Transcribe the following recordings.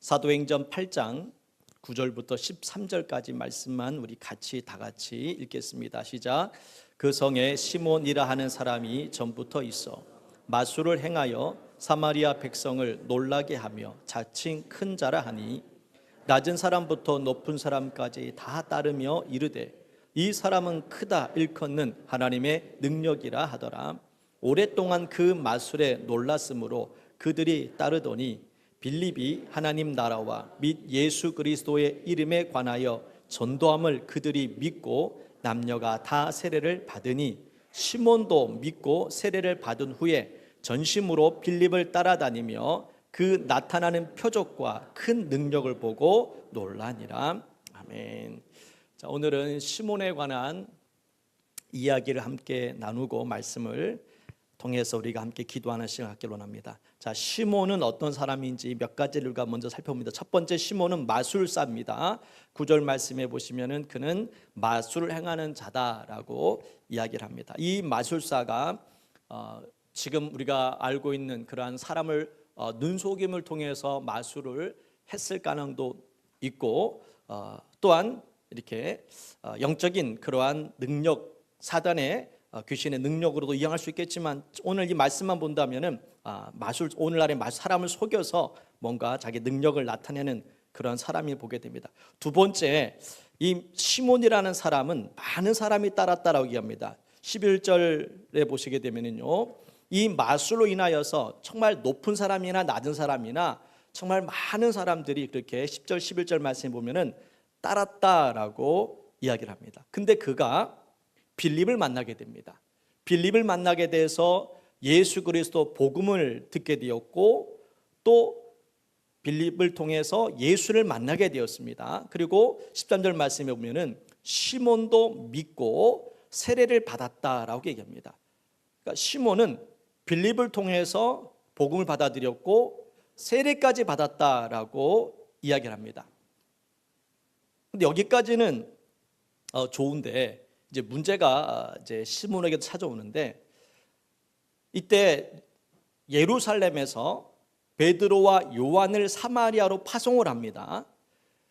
사도행전 8장 9절부터 13절까지 말씀만 우리 다 같이 읽겠습니다. 시작. 그 성에 시몬이라 하는 사람이 전부터 있어 마술을 행하여 사마리아 백성을 놀라게 하며 자칭 큰 자라 하니 낮은 사람부터 높은 사람까지 다 따르며 이르되 이 사람은 크다 일컫는 하나님의 능력이라 하더라. 오랫동안 그 마술에 놀랐으므로 그들이 따르더니 빌립이 하나님 나라와 및 예수 그리스도의 이름에 관하여 전도함을 그들이 믿고 남녀가 다 세례를 받으니 시몬도 믿고 세례를 받은 후에 전심으로 빌립을 따라다니며 그 나타나는 표적과 큰 능력을 보고 놀라니라. 아멘. 자, 오늘은 시몬에 관한 이야기를 함께 나누고 말씀을 통해서 우리가 함께 기도하는 시간을 갖기를 원합니다. 자, 시몬은 어떤 사람인지 몇 가지를 우리가 먼저 살펴봅니다. 첫 번째, 시몬은 마술사입니다. 9절 말씀에 보시면은 그는 마술을 행하는 자다라고 이야기를 합니다. 이 마술사가 지금 우리가 알고 있는 그러한 사람을 눈속임을 통해서 마술을 했을 가능도 있고 또한 이렇게 영적인 그러한 능력, 사단의 귀신의 능력으로도 이해할 수 있겠지만 오늘 이 말씀만 본다면은 오늘날의 사람을 속여서 뭔가 자기 능력을 나타내는 그런 사람이 보게 됩니다. 두 번째, 이 시몬이라는 사람은 많은 사람이 따랐다라고 얘기합니다. 11절에 보시게 되면은요, 이 마술로 인하여서 정말 높은 사람이나 낮은 사람이나 정말 많은 사람들이 그렇게 10절 11절 말씀에 보면은 따랐다라고 이야기를 합니다. 근데 그가 빌립을 만나게 됩니다. 빌립을 만나게 돼서 예수 그리스도 복음을 듣게 되었고 또 빌립을 통해서 예수를 만나게 되었습니다. 그리고 13절 말씀에 보면은 시몬도 믿고 세례를 받았다라고 얘기합니다. 그러니까 시몬은 빌립을 통해서 복음을 받아들였고 세례까지 받았다라고 이야기를 합니다. 근데 여기까지는 좋은데 이제 문제가 이제 시몬에게도 찾아오는데 이때 예루살렘에서 베드로와 요한을 사마리아로 파송을 합니다.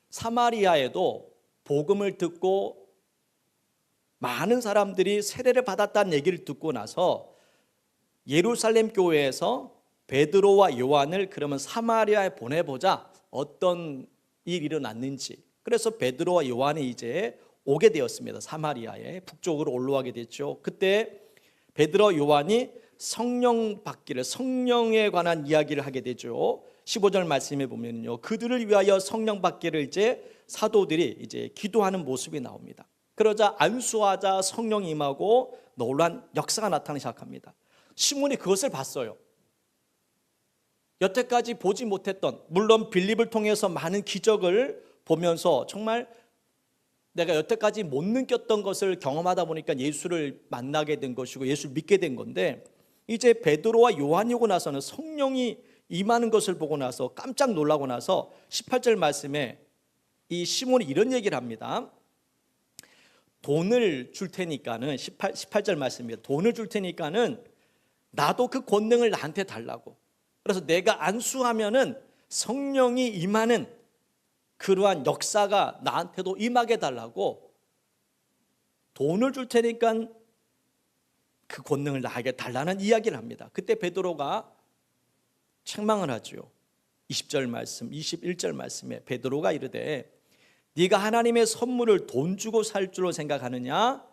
사마리아에도 복음을 듣고 많은 사람들이 세례를 받았다는 얘기를 듣고 나서 예루살렘 교회에서 베드로와 요한을 그러면 사마리아에 보내보자, 어떤 일이 일어났는지. 그래서 베드로와 요한이 이제 오게 되었습니다. 사마리아에 북쪽으로 올라가게 됐죠. 그때 베드로 요한이 성령 받기를, 성령에 관한 이야기를 하게 되죠. 15절 말씀에 보면요, 그들을 위하여 성령 받기를 이제 사도들이 이제 기도하는 모습이 나옵니다. 그러자 안수하자 성령이 임하고 놀란 역사가 나타나기 시작합니다. 시몬이 그것을 봤어요. 여태까지 보지 못했던, 물론 빌립을 통해서 많은 기적을 보면서 정말 내가 여태까지 못 느꼈던 것을 경험하다 보니까 예수를 만나게 된 것이고 예수를 믿게 된 건데, 이제 베드로와 요한이 오고 나서는 성령이 임하는 것을 보고 나서 깜짝 놀라고 나서 18절 말씀에 이 시몬이 이런 얘기를 합니다. 돈을 줄 테니까는, 18절 말씀입니다. 돈을 줄 테니까는 나도 그 권능을 나한테 달라고. 그래서 내가 안수하면은 성령이 임하는 그러한 역사가 나한테도 임하게 달라고, 돈을 줄 테니까 그 권능을 나에게 달라는 이야기를 합니다. 그때 베드로가 책망을 하죠. 20절 말씀, 21절 말씀에 베드로가 이르되 네가 하나님의 선물을 돈 주고 살 줄로 생각하느냐?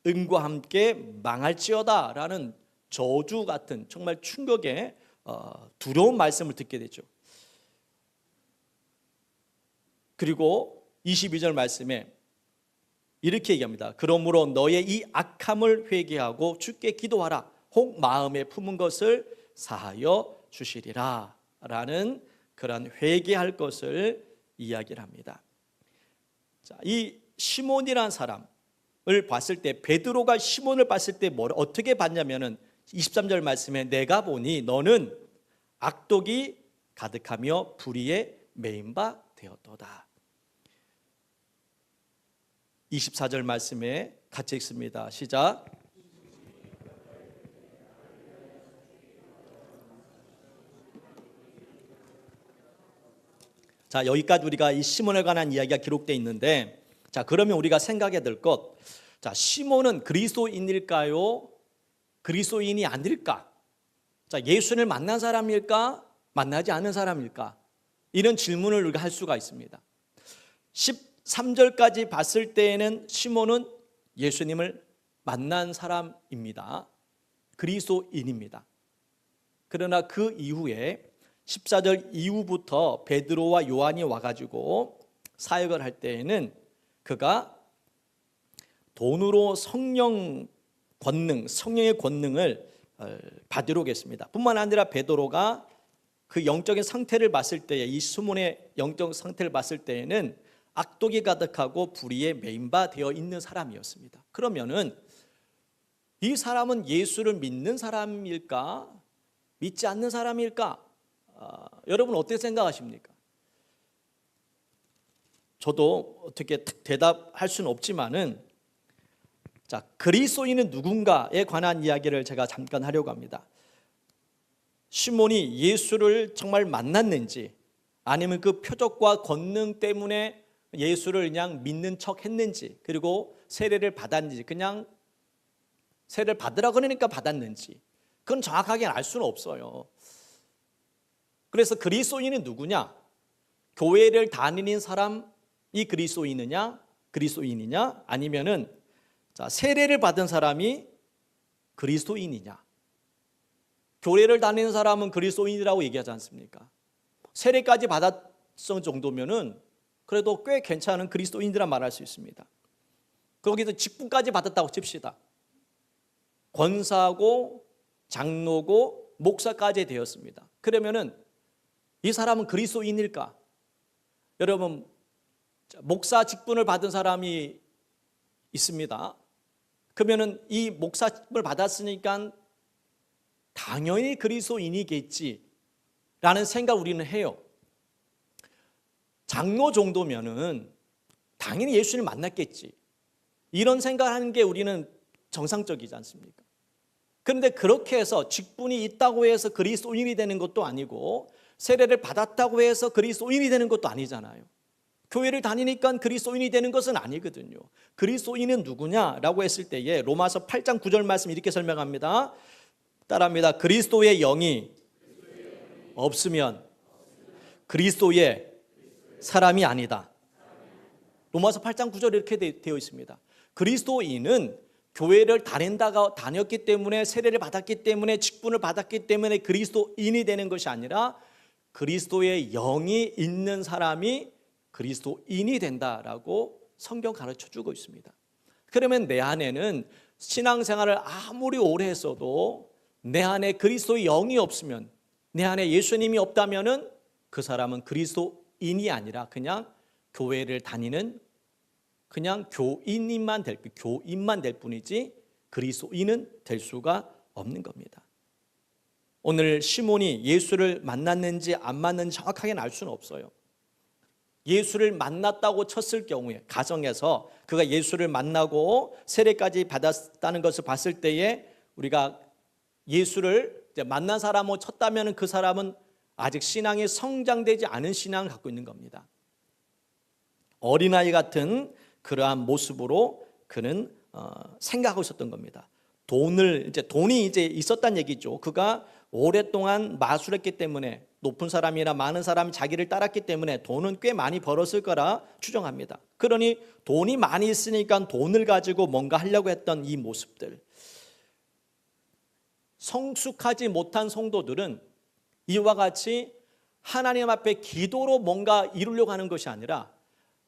은과 함께 망할지어다 라는 저주 같은 정말 충격의 두려운 말씀을 듣게 되죠. 그리고 22절 말씀에 이렇게 얘기합니다. 그러므로 너의 이 악함을 회개하고 주께 기도하라. 혹 마음에 품은 것을 사하여 주시리라 라는 그런 회개할 것을 이야기를 합니다. 자, 이 시몬이라는 사람을 봤을 때, 베드로가 시몬을 봤을 때 어떻게 봤냐면은 23절 말씀에 내가 보니 너는 악독이 가득하며 불의에 매인 바 되었도다. 24절 말씀에 같이 읽습니다. 시작. 자, 여기까지 우리가 이 시몬에 관한 이야기가 기록되어 있는데, 자, 그러면 우리가 생각해야 될 것, 자, 시몬은 그리스도인일까요? 그리스도인이 아닐까? 자, 예수를 만난 사람일까? 만나지 않은 사람일까? 이런 질문을 우리가 할 수가 있습니다. 13절까지 봤을 때에는 시몬은 예수님을 만난 사람입니다. 그리스도인입니다. 그러나 그 이후에 14절 이후부터 베드로와 요한이 와가지고 사역을 할 때에는 그가 돈으로 성령의 권능을 받으려고 했습니다. 뿐만 아니라 베드로가 그 영적인 상태를 봤을 때에, 이 시몬의 영적 상태를 봤을 때에는 악독이 가득하고 불의에 매인 바 되어 있는 사람이었습니다. 그러면은 이 사람은 예수를 믿는 사람일까? 믿지 않는 사람일까? 여러분 어떻게 생각하십니까? 저도 어떻게 대답할 수는 없지만은, 자, 그리스도인은 누군가에 관한 이야기를 제가 잠깐 하려고 합니다. 시몬이 예수를 정말 만났는지, 아니면 그 표적과 권능 때문에 예수를 그냥 믿는 척 했는지, 그리고 세례를 받았는지, 그냥 세례를 받으라 그러니까 받았는지, 그건 정확하게 알 수는 없어요. 그래서 그리스도인은 누구냐? 교회를 다니는 사람이 그리스도인이냐? 아니면은, 자, 세례를 받은 사람이 그리스도인이냐? 교회를 다니는 사람은 그리스도인이라고 얘기하지 않습니까? 세례까지 받았을 정도면은 그래도 꽤 괜찮은 그리스도인이라 말할 수 있습니다. 거기서 직분까지 받았다고 칩시다. 권사고 장로고 목사까지 되었습니다. 그러면은 이 사람은 그리스도인일까? 여러분, 목사 직분을 받은 사람이 있습니다. 그러면은 이 목사 직분을 받았으니까 당연히 그리스도인이겠지라는 생각 우리는 해요. 장로 정도면은 당연히 예수를 만났겠지, 이런 생각을 하는 게 우리는 정상적이지 않습니까? 그런데 그렇게 해서 직분이 있다고 해서 그리스도인이 되는 것도 아니고, 세례를 받았다고 해서 그리스도인이 되는 것도 아니잖아요. 교회를 다니니까 그리스도인이 되는 것은 아니거든요. 그리스도인은 누구냐라고 했을 때에 로마서 8장 9절 말씀 이렇게 설명합니다. 따라합니다. 그리스도의 영이 없으면 그리스도의 사람이 아니다. 로마서 8장 9절 이렇게 되어 있습니다. 그리스도인은 교회를 다녔기 때문에, 세례를 받았기 때문에, 직분을 받았기 때문에 그리스도인이 되는 것이 아니라 그리스도의 영이 있는 사람이 그리스도인이 된다라고 성경 가르쳐주고 있습니다. 그러면 내 안에는 신앙생활을 아무리 오래 했어도 내 안에 그리스도의 영이 없으면, 내 안에 예수님이 없다면은 그 사람은 그리스도인이 아니라 그냥 교회를 다니는 그냥 교인만 될 뿐이지 그리스도인은 될 수가 없는 겁니다. 오늘 시몬이 예수를 만났는지 안 만났는지 정확하게 알 수는 없어요. 예수를 만났다고 쳤을 경우에, 가정에서 그가 예수를 만나고 세례까지 받았다는 것을 봤을 때에 우리가 예수를 만난 사람으로 쳤다면 그 사람은 아직 신앙이 성장되지 않은 신앙을 갖고 있는 겁니다. 어린아이 같은 그러한 모습으로 그는 생각하고 있었던 겁니다. 돈이 있었다는 얘기죠. 그가 오랫동안 마술했기 때문에, 높은 사람이나 많은 사람이 자기를 따랐기 때문에 돈은 꽤 많이 벌었을 거라 추정합니다. 그러니 돈이 많이 있으니까 돈을 가지고 뭔가 하려고 했던 이 모습들, 성숙하지 못한 성도들은 이와 같이 하나님 앞에 기도로 뭔가 이루려고 하는 것이 아니라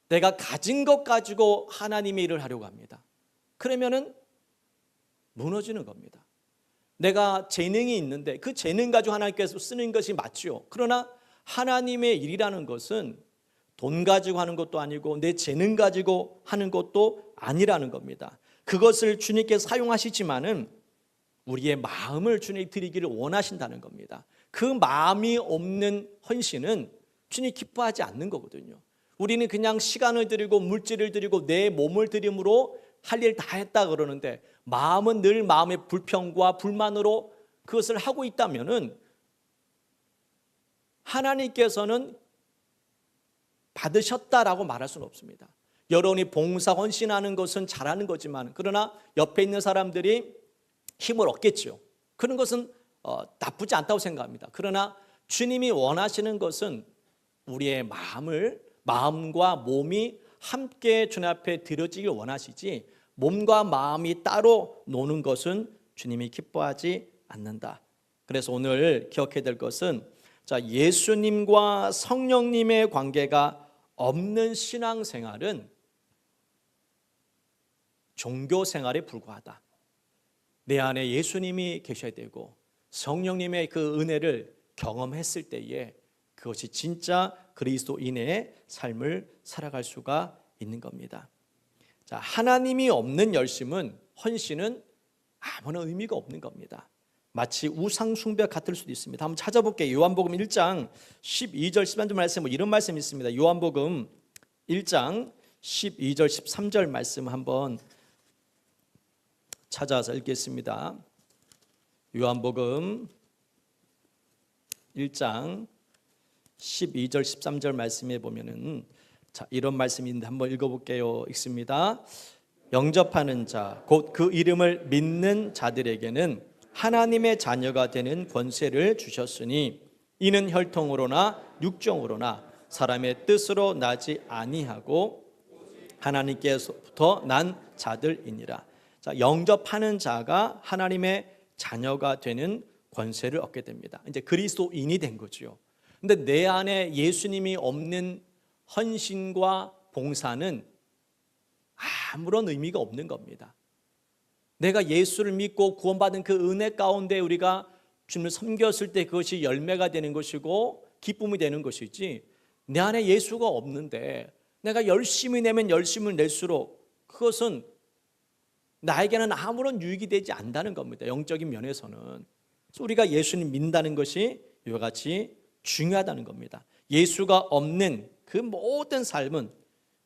내가 가진 것 가지고 하나님의 일을 하려고 합니다. 그러면은 무너지는 겁니다. 내가 재능이 있는데 그 재능 가지고 하나님께서 쓰는 것이 맞죠. 그러나 하나님의 일이라는 것은 돈 가지고 하는 것도 아니고 내 재능 가지고 하는 것도 아니라는 겁니다. 그것을 주님께서 사용하시지만은 우리의 마음을 주님께 드리기를 원하신다는 겁니다. 그 마음이 없는 헌신은 주님 기뻐하지 않는 거거든요. 우리는 그냥 시간을 드리고 물질을 드리고 내 몸을 드림으로 할 일 다 했다 그러는데, 마음은 늘 마음의 불평과 불만으로 그것을 하고 있다면은 하나님께서는 받으셨다라고 말할 수는 없습니다. 여러분이 봉사 헌신하는 것은 잘하는 거지만, 그러나 옆에 있는 사람들이 힘을 얻겠죠. 그런 것은 나쁘지 않다고 생각합니다. 그러나 주님이 원하시는 것은 우리의 마음과 몸이 함께 주님 앞에 드려지길 원하시지, 몸과 마음이 따로 노는 것은 주님이 기뻐하지 않는다. 그래서 오늘 기억해야 될 것은, 예수님과 성령님의 관계가 없는 신앙생활은 종교 생활에 불과하다. 내 안에 예수님이 계셔야 되고 성령님의 그 은혜를 경험했을 때에 그것이 진짜 그리스도인의 삶을 살아갈 수가 있는 겁니다. 하나님이 없는 열심은, 헌신은 아무런 의미가 없는 겁니다. 마치 우상 숭배 같을 수도 있습니다. 한번 찾아볼게요. 요한복음 1장 12절 13절 말씀, 이런 말씀이 있습니다. 요한복음 1장 12절 13절 말씀 한번 찾아서 읽겠습니다. 요한복음 1장 12절 13절 말씀에 보면은 이런 말씀이 있는데 한번 읽어볼게요. 읽습니다. 영접하는 자, 곧 그 이름을 믿는 자들에게는 하나님의 자녀가 되는 권세를 주셨으니 이는 혈통으로나 육정으로나 사람의 뜻으로 나지 아니하고 하나님께서부터 난 자들이니라. 영접하는 자가 하나님의 자녀가 되는 권세를 얻게 됩니다. 이제 그리스도인이 된 거죠. 근데 내 안에 예수님이 없는 헌신과 봉사는 아무런 의미가 없는 겁니다. 내가 예수를 믿고 구원받은 그 은혜 가운데 우리가 주님을 섬겼을 때 그것이 열매가 되는 것이고 기쁨이 되는 것이지, 내 안에 예수가 없는데 내가 열심히 내면 열심을 낼수록 그것은 나에게는 아무런 유익이 되지 않는다는 겁니다. 영적인 면에서는. 그래서 우리가 예수님 믿는다는 것이 이와 같이 중요하다는 겁니다. 예수가 없는 그 모든 삶은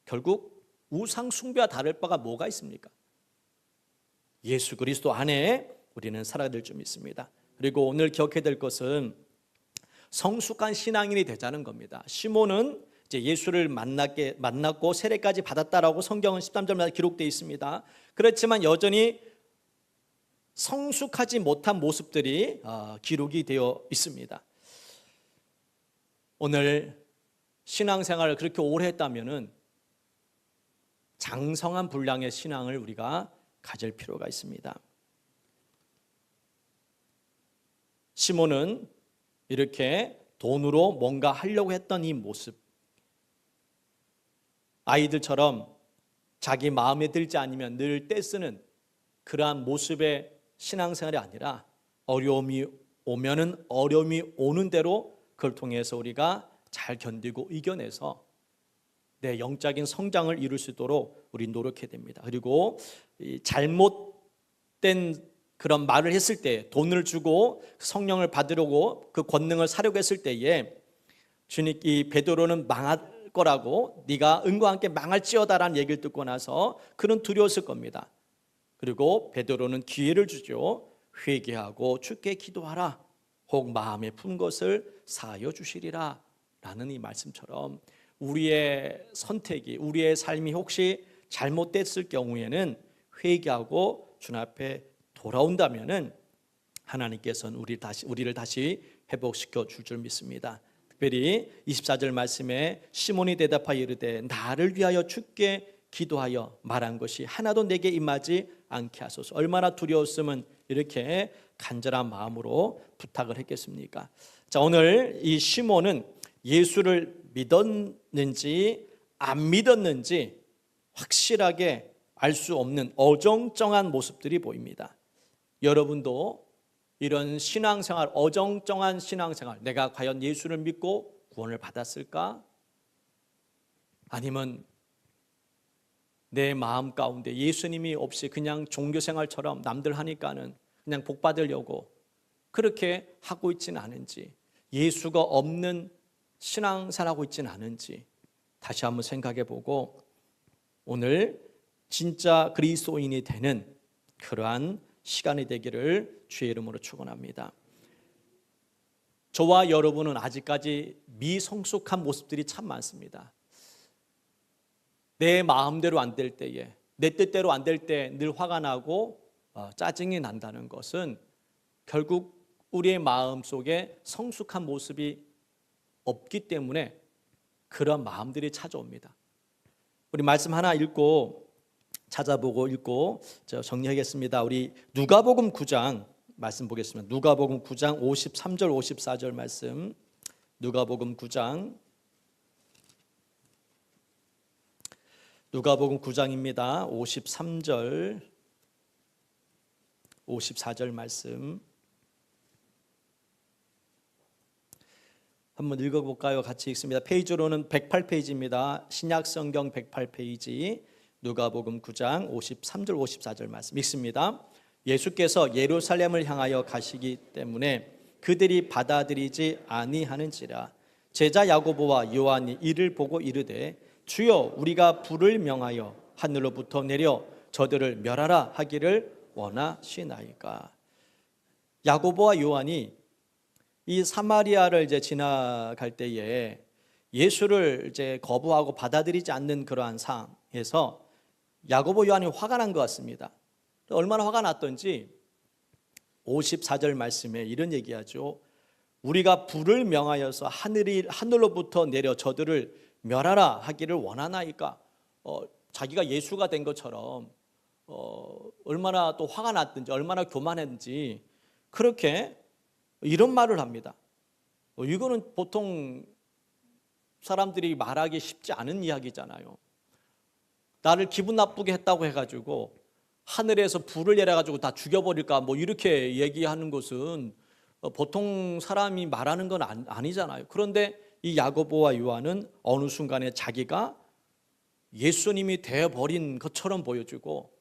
결국 우상 숭배와 다를 바가 뭐가 있습니까? 예수 그리스도 안에 우리는 살아야 될 점 있습니다. 그리고 오늘 기억해야 될 것은 성숙한 신앙인이 되자는 겁니다. 시몬은 이제 예수를 만났고 세례까지 받았다라고 성경은 13절마다 기록되어 있습니다. 그렇지만 여전히 성숙하지 못한 모습들이 기록이 되어 있습니다. 오늘 신앙생활을 그렇게 오래 했다면은 장성한 분량의 신앙을 우리가 가질 필요가 있습니다. 시몬은 이렇게 돈으로 뭔가 하려고 했던 이 모습, 아이들처럼 자기 마음에 들지 않으면 늘 떼쓰는 그러한 모습의 신앙생활이 아니라, 어려움이 오면은 어려움이 오는 대로 그걸 통해서 우리가 잘 견디고 이겨내서 내 영적인 성장을 이룰 수 있도록 우리 노력해야 됩니다. 그리고 잘못된 그런 말을 했을 때, 돈을 주고 성령을 받으려고 그 권능을 사려고 했을 때에 주님, 이 베드로는 망할 거라고, 네가 은과 함께 망할지어다라는 얘기를 듣고 나서 그는 두려웠을 겁니다. 그리고 베드로는 기회를 주죠. 회개하고 주께 기도하라, 혹 마음에 품 것을 사하여 주시리라 라는 이 말씀처럼, 우리의 선택이, 우리의 삶이 혹시 잘못됐을 경우에는 회개하고 주님 앞에 돌아온다면은 하나님께서는 우리를 다시 회복시켜 줄 줄 믿습니다. 특별히 24절 말씀에 시몬이 대답하여 이르되 나를 위하여 주께 기도하여 말한 것이 하나도 내게 임하지 않게 하소서. 얼마나 두려웠으면 이렇게 간절한 마음으로 부탁을 했겠습니까? 자, 오늘 이 시몬은 예수를 믿었는지 안 믿었는지 확실하게 알 수 없는 어정쩡한 모습들이 보입니다. 여러분도 이런 신앙생활, 어정쩡한 신앙생활, 내가 과연 예수를 믿고 구원을 받았을까? 아니면 내 마음 가운데 예수님이 없이 그냥 종교생활처럼 남들 하니까는 그냥 복 받으려고 그렇게 하고 있지는 않은지, 예수가 없는 신앙생활하고 있지는 않은지 다시 한번 생각해 보고 오늘 진짜 그리스도인이 되는 그러한 시간이 되기를 주의 이름으로 축원합니다. 저와 여러분은 아직까지 미성숙한 모습들이 참 많습니다. 내 마음대로 안 될 때에, 내 뜻대로 안 될 때 늘 화가 나고 짜증이 난다는 것은 결국 우리의 마음 속에 성숙한 모습이 없기 때문에 그런 마음들이 찾아옵니다. 우리 말씀 하나 읽고 찾아보고 읽고 정리하겠습니다. 우리 누가복음 9장 말씀 보겠습니다. 누가복음 9장 53절 54절 말씀. 누가복음 9장 누가복음 9장입니다. 53절 54절 말씀 한번 읽어볼까요? 같이 읽습니다. 페이지로는 108페이지입니다. 신약성경 108페이지 누가복음 9장 53절 54절 말씀 읽습니다. 예수께서 예루살렘을 향하여 가시기 때문에 그들이 받아들이지 아니하는지라. 제자 야고보와 요한이 이를 보고 이르되 주여 우리가 불을 명하여 하늘로부터 내려 저들을 멸하라 하기를 원하시나이까. 야고보와 요한이 이 사마리아를 이제 지나갈 때에 예수를 이제 거부하고 받아들이지 않는 그러한 상황에서 야고보 요한이 화가 난 것 같습니다. 얼마나 화가 났던지 54절 말씀에 이런 얘기하죠. 우리가 불을 명하여서 하늘로부터 내려 저들을 멸하라 하기를 원하나이까. 자기가 예수가 된 것처럼 얼마나 또 화가 났든지 얼마나 교만했는지 그렇게 이런 말을 합니다. 이거는 보통 사람들이 말하기 쉽지 않은 이야기잖아요. 나를 기분 나쁘게 했다고 해가지고 하늘에서 불을 내려가지고 다 죽여버릴까 뭐 이렇게 얘기하는 것은 보통 사람이 말하는 건 아니잖아요. 그런데 이 야고보와 요한은 어느 순간에 자기가 예수님이 되어버린 것처럼 보여주고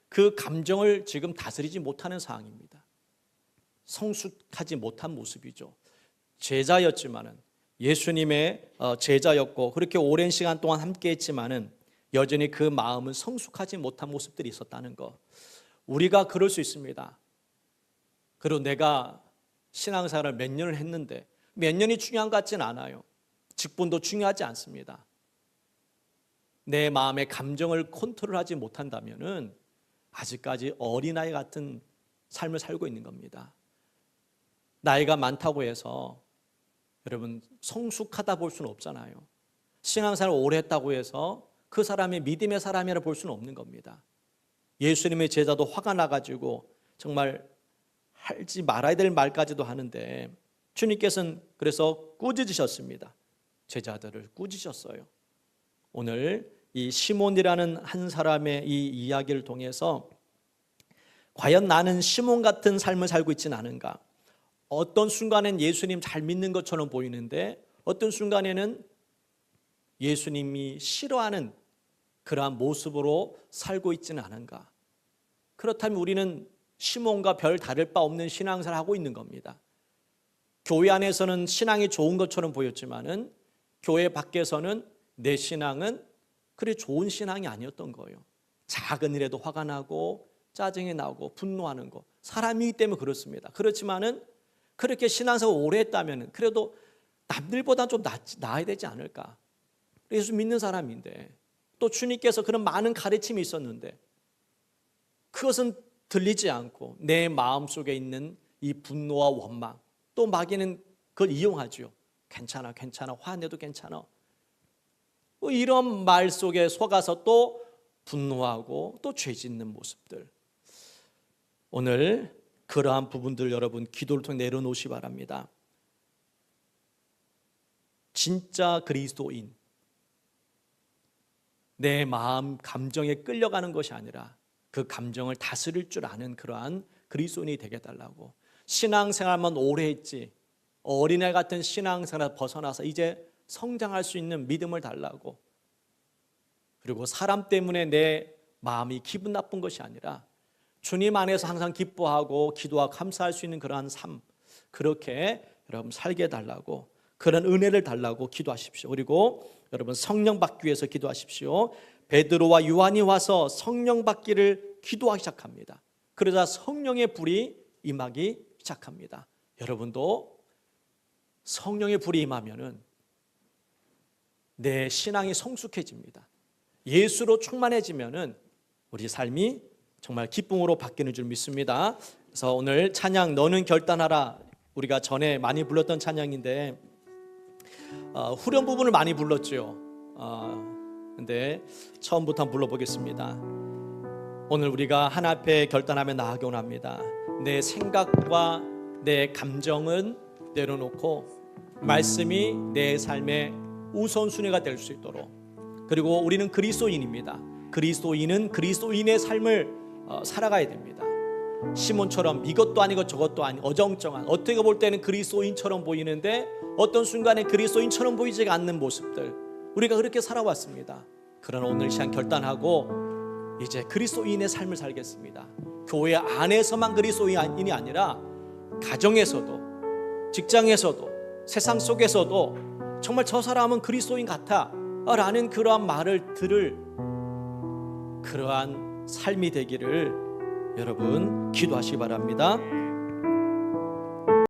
그 감정을 지금 다스리지 못하는 상황입니다. 성숙하지 못한 모습이죠. 제자였지만은 예수님의 제자였고 그렇게 오랜 시간 동안 함께 했지만은 여전히 그 마음은 성숙하지 못한 모습들이 있었다는 것. 우리가 그럴 수 있습니다. 그리고 내가 신앙생활을 몇 년을 했는데 몇 년이 중요한 것 같지는 않아요. 직분도 중요하지 않습니다. 내 마음의 감정을 컨트롤하지 못한다면은 아직까지 어린아이 같은 삶을 살고 있는 겁니다. 나이가 많다고 해서 여러분 성숙하다 볼 수는 없잖아요. 신앙생활을 오래 했다고 해서 그 사람이 믿음의 사람이라 볼 수는 없는 겁니다. 예수님의 제자도 화가 나가지고 정말 하지 말아야 될 말까지도 하는데 주님께서는 그래서 꾸짖으셨습니다. 제자들을 꾸짖으셨어요. 오늘 이 시몬이라는 한 사람의 이 이야기를 통해서 과연 나는 시몬 같은 삶을 살고 있지는 않은가? 어떤 순간엔 예수님 잘 믿는 것처럼 보이는데 어떤 순간에는 예수님이 싫어하는 그러한 모습으로 살고 있지는 않은가? 그렇다면 우리는 시몬과 별 다를 바 없는 신앙생활을 하고 있는 겁니다. 교회 안에서는 신앙이 좋은 것처럼 보였지만은 교회 밖에서는 내 신앙은 그리 좋은 신앙이 아니었던 거예요. 작은 일에도 화가 나고 짜증이 나고 분노하는 거. 사람이기 때문에 그렇습니다. 그렇지만은 그렇게 신앙생활 오래 했다면 그래도 남들보다 좀 나아야 되지 않을까? 예수 믿는 사람인데 또 주님께서 그런 많은 가르침이 있었는데 그것은 들리지 않고 내 마음속에 있는 이 분노와 원망 또 마귀는 그걸 이용하죠. 괜찮아 화내도 괜찮아. 이런 말 속에 속아서 또 분노하고 또 죄 짓는 모습들. 오늘 그러한 부분들 여러분 기도를 통해 내려놓으시 바랍니다. 진짜 그리스도인 내 마음 감정에 끌려가는 것이 아니라 그 감정을 다스릴 줄 아는 그러한 그리스도인이 되게 달라고. 신앙생활만 오래 했지 어린애 같은 신앙생활 벗어나서 이제 성장할 수 있는 믿음을 달라고. 그리고 사람 때문에 내 마음이 기분 나쁜 것이 아니라 주님 안에서 항상 기뻐하고 기도하고 감사할 수 있는 그러한 삶, 그렇게 여러분 살게 해달라고, 그런 은혜를 달라고 기도하십시오. 그리고 여러분 성령 받기 위해서 기도하십시오. 베드로와 요한이 와서 성령 받기를 기도하기 시작합니다. 그러자 성령의 불이 임하기 시작합니다. 여러분도 성령의 불이 임하면은 내 신앙이 성숙해집니다. 예수로 충만해지면은 우리 삶이 정말 기쁨으로 바뀌는 줄 믿습니다. 그래서 오늘 찬양 너는 결단하라, 우리가 전에 많이 불렀던 찬양인데 후렴 부분을 많이 불렀죠. 근데 처음부터 한번 불러보겠습니다. 오늘 우리가 하나 앞에 결단하며 나아가기 원합니다. 내 생각과 내 감정은 내려놓고 말씀이 내 삶의 우선순위가 될 수 있도록, 그리고 우리는 그리스도인입니다. 그리스도인은 그리스도인의 삶을 살아가야 됩니다. 시몬처럼 이것도 아니고 저것도 아니고 어정쩡한, 어떻게 볼 때는 그리스도인처럼 보이는데 어떤 순간에 그리스도인처럼 보이지 않는 모습들, 우리가 그렇게 살아왔습니다. 그러나 오늘 시간 결단하고 이제 그리스도인의 삶을 살겠습니다. 교회 안에서만 그리스도인이 아니라 가정에서도, 직장에서도, 세상 속에서도 정말 저 사람은 그리스도인 같아 라는 그러한 말을 들을 그러한 삶이 되기를 여러분 기도하시기 바랍니다.